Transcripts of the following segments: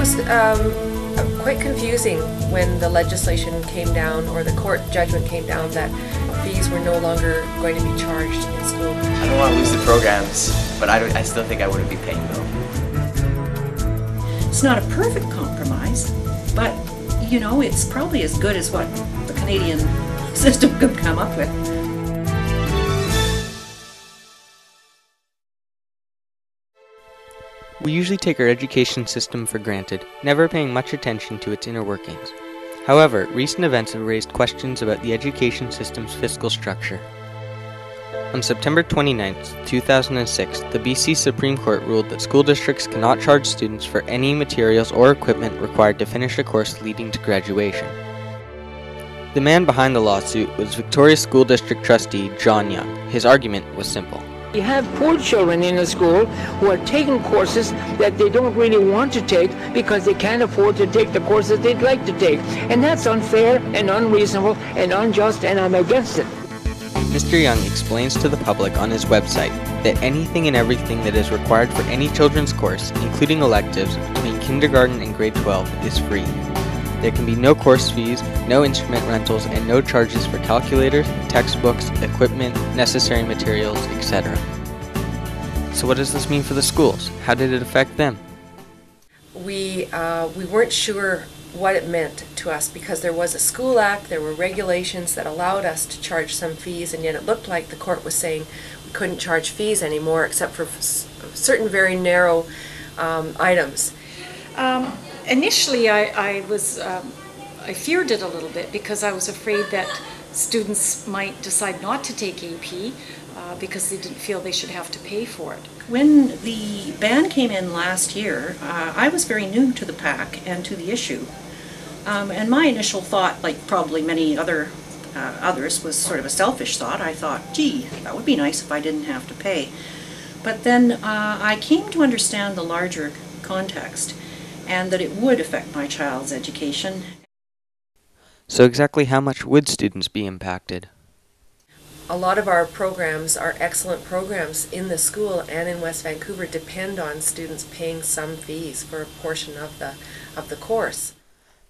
was quite confusing when the legislation came down, or the court judgment came down, that fees were no longer going to be charged in school. I don't want to lose the programs, but I still think I wouldn't be paying them. It's not a perfect compromise, but you know, it's probably as good as what the Canadian system could come up with. We usually take our education system for granted, never paying much attention to its inner workings. However, recent events have raised questions about the education system's fiscal structure. On September 29, 2006, the BC Supreme Court ruled that school districts cannot charge students for any materials or equipment required to finish a course leading to graduation. The man behind the lawsuit was Victoria School District trustee John Young. His argument was simple. You have poor children in the school who are taking courses that they don't really want to take because they can't afford to take the courses they'd like to take. And that's unfair and unreasonable and unjust, and I'm against it. Mr. Young explains to the public on his website that anything and everything that is required for any children's course, including electives, between kindergarten and grade 12 is free. There can be no course fees, no instrument rentals, and no charges for calculators, textbooks, equipment, necessary materials, etc. So what does this mean for the schools? How did it affect them? We weren't sure what it meant to us, because there was a school act, there were regulations that allowed us to charge some fees, and yet it looked like the court was saying we couldn't charge fees anymore except for certain very narrow items. Initially, I feared it a little bit because I was afraid that students might decide not to take AP because they didn't feel they should have to pay for it. When the ban came in last year, I was very new to the PAC and to the issue. And my initial thought, like probably many others, was sort of a selfish thought. I thought, gee, that would be nice if I didn't have to pay. But then I came to understand the larger context, and that it would affect my child's education. So exactly how much would students be impacted? A lot of our programs, our excellent programs in the school and in West Vancouver, depend on students paying some fees for a portion of the course.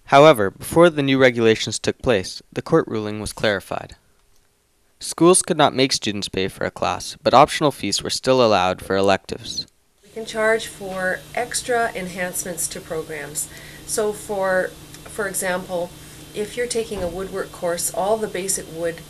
However, before the new regulations took place, the court ruling was clarified. Schools could not make students pay for a class, but optional fees were still allowed for electives. We can charge for extra enhancements to programs. So for example, if you're taking a woodwork course, all the basic wood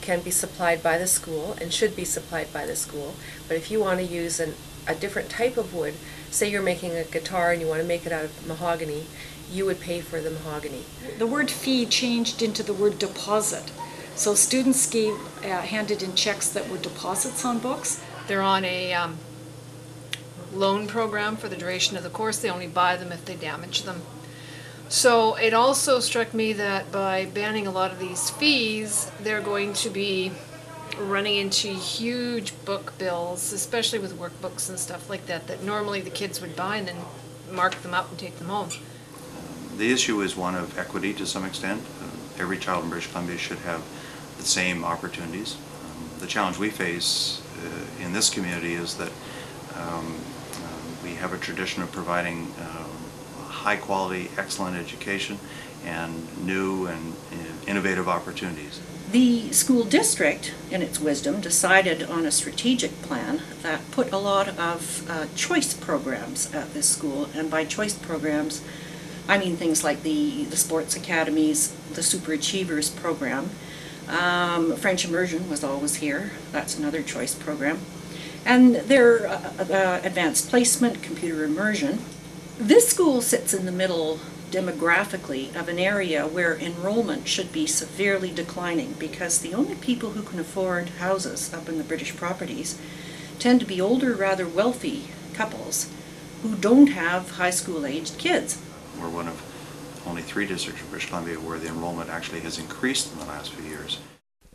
can be supplied by the school and should be supplied by the school. But if you want to use a different type of wood, say you're making a guitar and you want to make it out of mahogany, you would pay for the mahogany. The word fee changed into the word deposit. So students handed in checks that were deposits on books. They're on a loan program for the duration of the course. They only buy them if they damage them. So it also struck me that by banning a lot of these fees, they're going to be running into huge book bills, especially with workbooks and stuff like that, that normally the kids would buy and then mark them up and take them home. The issue is one of equity to some extent. Every child in British Columbia should have the same opportunities. The challenge we face in this community is that we have a tradition of providing high quality, excellent education and new and innovative opportunities. The school district, in its wisdom, decided on a strategic plan that put a lot of choice programs at this school, and by choice programs I mean things like the sports academies, the Super Achievers program. French immersion was always here, that's another choice program. And their advanced placement, computer immersion. This school sits in the middle demographically of an area where enrollment should be severely declining, because the only people who can afford houses up in the British properties tend to be older, rather wealthy couples who don't have high school aged kids. We're one of only 3 districts of British Columbia where the enrollment actually has increased in the last few years.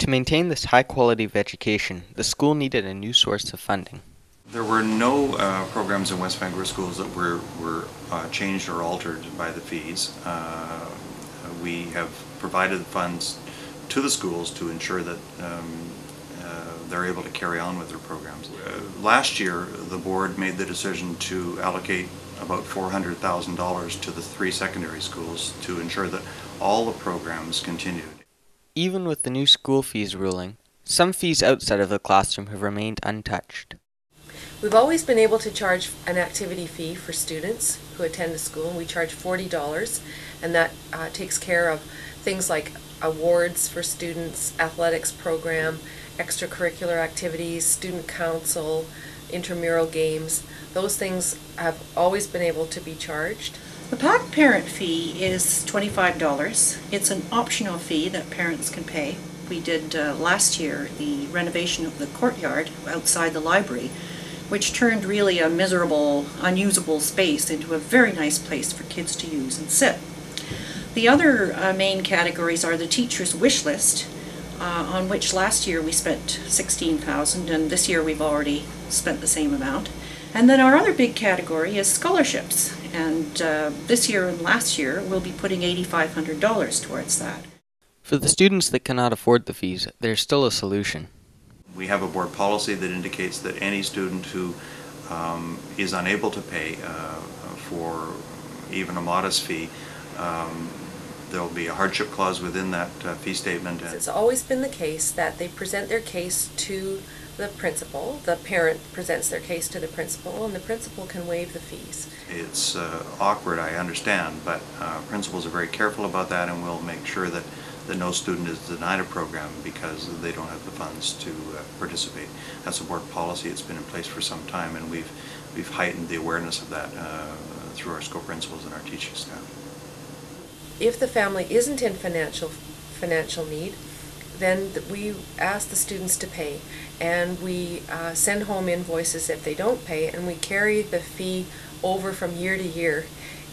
To maintain this high quality of education, the school needed a new source of funding. There were no programs in West Vancouver schools that were changed or altered by the fees. We have provided funds to the schools to ensure that they're able to carry on with their programs. Last year, the board made the decision to allocate about $400,000 to the 3 secondary schools to ensure that all the programs continued. Even with the new school fees ruling, some fees outside of the classroom have remained untouched. We've always been able to charge an activity fee for students who attend a school, and we charge $40, and that takes care of things like awards for students, athletics program, extracurricular activities, student council, intramural games. Those things have always been able to be charged. The PAC parent fee is $25. It's an optional fee that parents can pay. We did last year the renovation of the courtyard outside the library, which turned really a miserable, unusable space into a very nice place for kids to use and sit. The other main categories are the teacher's wish list, on which last year we spent $16,000, and this year we've already spent the same amount. And then our other big category is scholarships, and this year and last year we'll be putting $8,500 towards that. For the students that cannot afford the fees, there's still a solution. We have a board policy that indicates that any student who is unable to pay for even a modest fee, there will be a hardship clause within that fee statement. It's always been the case that they present their case to the principal, the parent presents their case to the principal, and the principal can waive the fees. It's awkward, I understand, but principals are very careful about that, and will make sure that no student is denied a program because they don't have the funds to participate. That's a board policy. It's been in place for some time, and we've heightened the awareness of that through our school principals and our teaching staff. If the family isn't in financial need, then we ask the students to pay, and we send home invoices if they don't pay, and we carry the fee over from year to year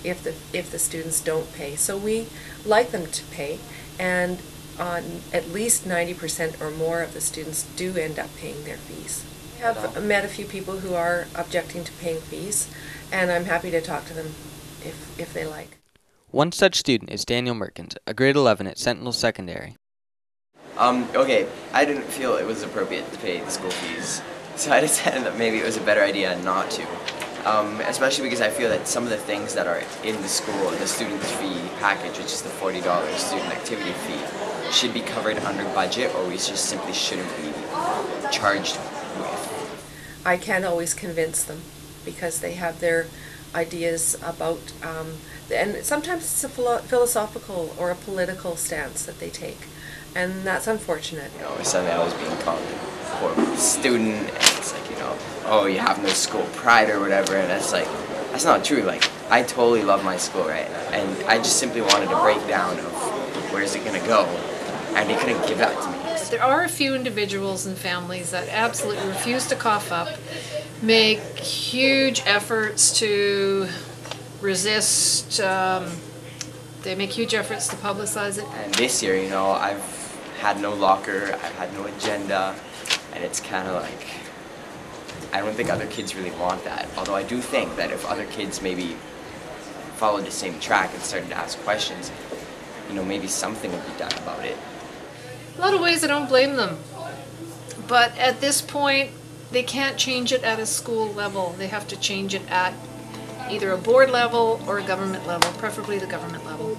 if the students don't pay. So we like them to pay, and at least 90% or more of the students do end up paying their fees. I have met a few people who are objecting to paying fees, and I'm happy to talk to them if they like. One such student is Daniel Merkins, a grade 11 at Sentinel Secondary. Okay, I didn't feel it was appropriate to pay the school fees, so I decided that maybe it was a better idea not to. Especially because I feel that some of the things that are in the school, the student fee package, which is the $40 student activity fee, should be covered under budget, or we just simply shouldn't be charged with. I can't always convince them because they have their ideas about, and sometimes it's a philosophical or a political stance that they take, and that's unfortunate. You know, suddenly I was being called a horrible student, and it's like, you know, oh, you have no school pride or whatever, and it's like, that's not true. Like, I totally love my school, right? And I just simply wanted a breakdown of where's it gonna go, and he couldn't give that to me. There are a few individuals and families that absolutely refuse to cough up, make huge efforts to resist, they make huge efforts to publicize it. And this year, you know, I've had no locker, I've had no agenda, and it's kind of like, I don't think other kids really want that. Although I do think that if other kids maybe followed the same track and started to ask questions, you know, maybe something would be done about it. A lot of ways I don't blame them, but at this point they can't change it at a school level. They have to change it at either a board level or a government level, preferably the government level.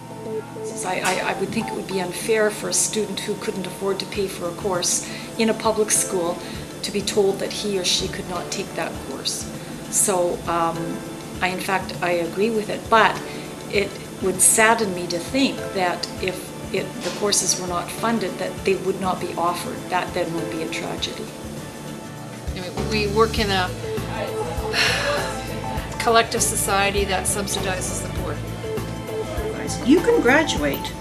I would think it would be unfair for a student who couldn't afford to pay for a course in a public school to be told that he or she could not take that course. So in fact I agree with it, but it would sadden me to think that if the courses were not funded, that they would not be offered. That then would be a tragedy. We work in a collective society that subsidizes the poor. You can graduate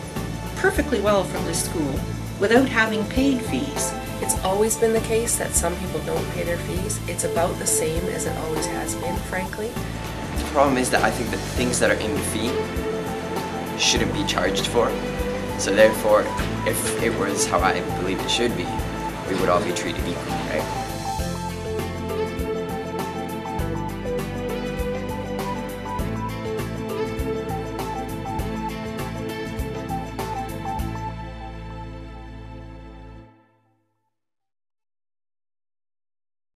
perfectly well from this school without having paid fees. It's always been the case that some people don't pay their fees. It's about the same as it always has been, frankly. The problem is that I think that things that are in the fee shouldn't be charged for. So therefore, if it was how I believe it should be, we would all be treated equally, right?